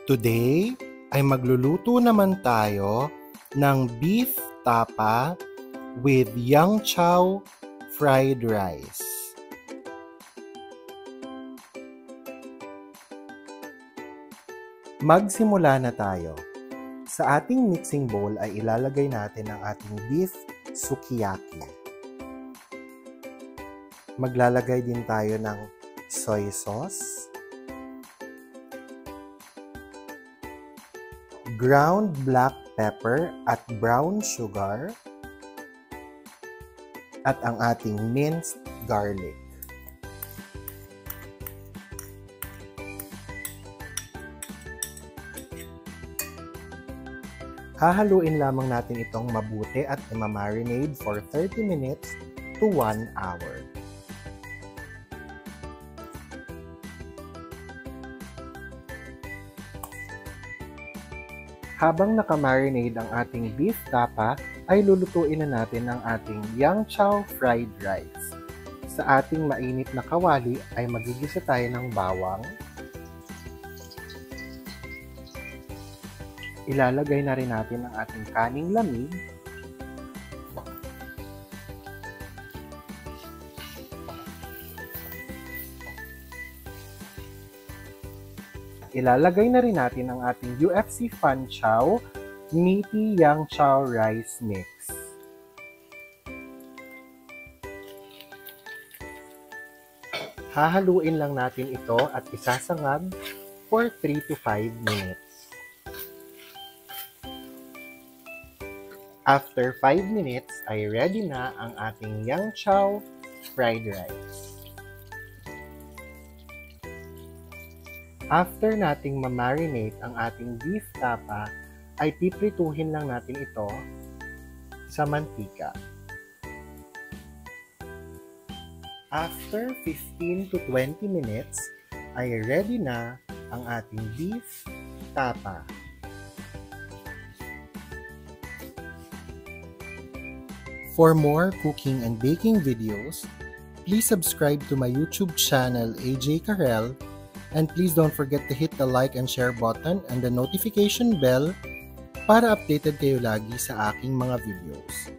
Today ay magluluto naman tayo ng beef tapa with yang chow fried rice. Magsimula na tayo. Sa ating mixing bowl ay ilalagay natin ang ating beef sukiyaki. Maglalagay din tayo ng soy sauce, ground black pepper at brown sugar, at ang ating minced garlic. Hahaluin lamang natin itong mabuti at i-marinate for 30 minutes to 1 hour. Habang nakamarinate ang ating beef tapa, ay lulutuin na natin ang ating yang chow fried rice. Sa ating mainit na kawali ay magigisa tayo ng bawang. Ilalagay na rin natin ang ating kaning lamig. Ilalagay na rin natin ang ating UFC Fan Chow Meaty Yang Chow Rice Mix. Hahaluin lang natin ito at isasangag for 3 to 5 minutes. After 5 minutes ay ready na ang ating yang chow fried rice. After nating ma-marinate ang ating beef tapa, ay piprituhin lang natin ito sa mantika. After 15 to 20 minutes, ay ready na ang ating beef tapa. For more cooking and baking videos, please subscribe to my YouTube channel AJ Karel, and please don't forget to hit the like and share button and the notification bell para updated kayo lagi sa aking mga videos.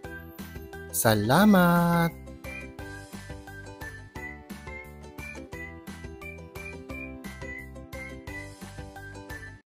Salamat!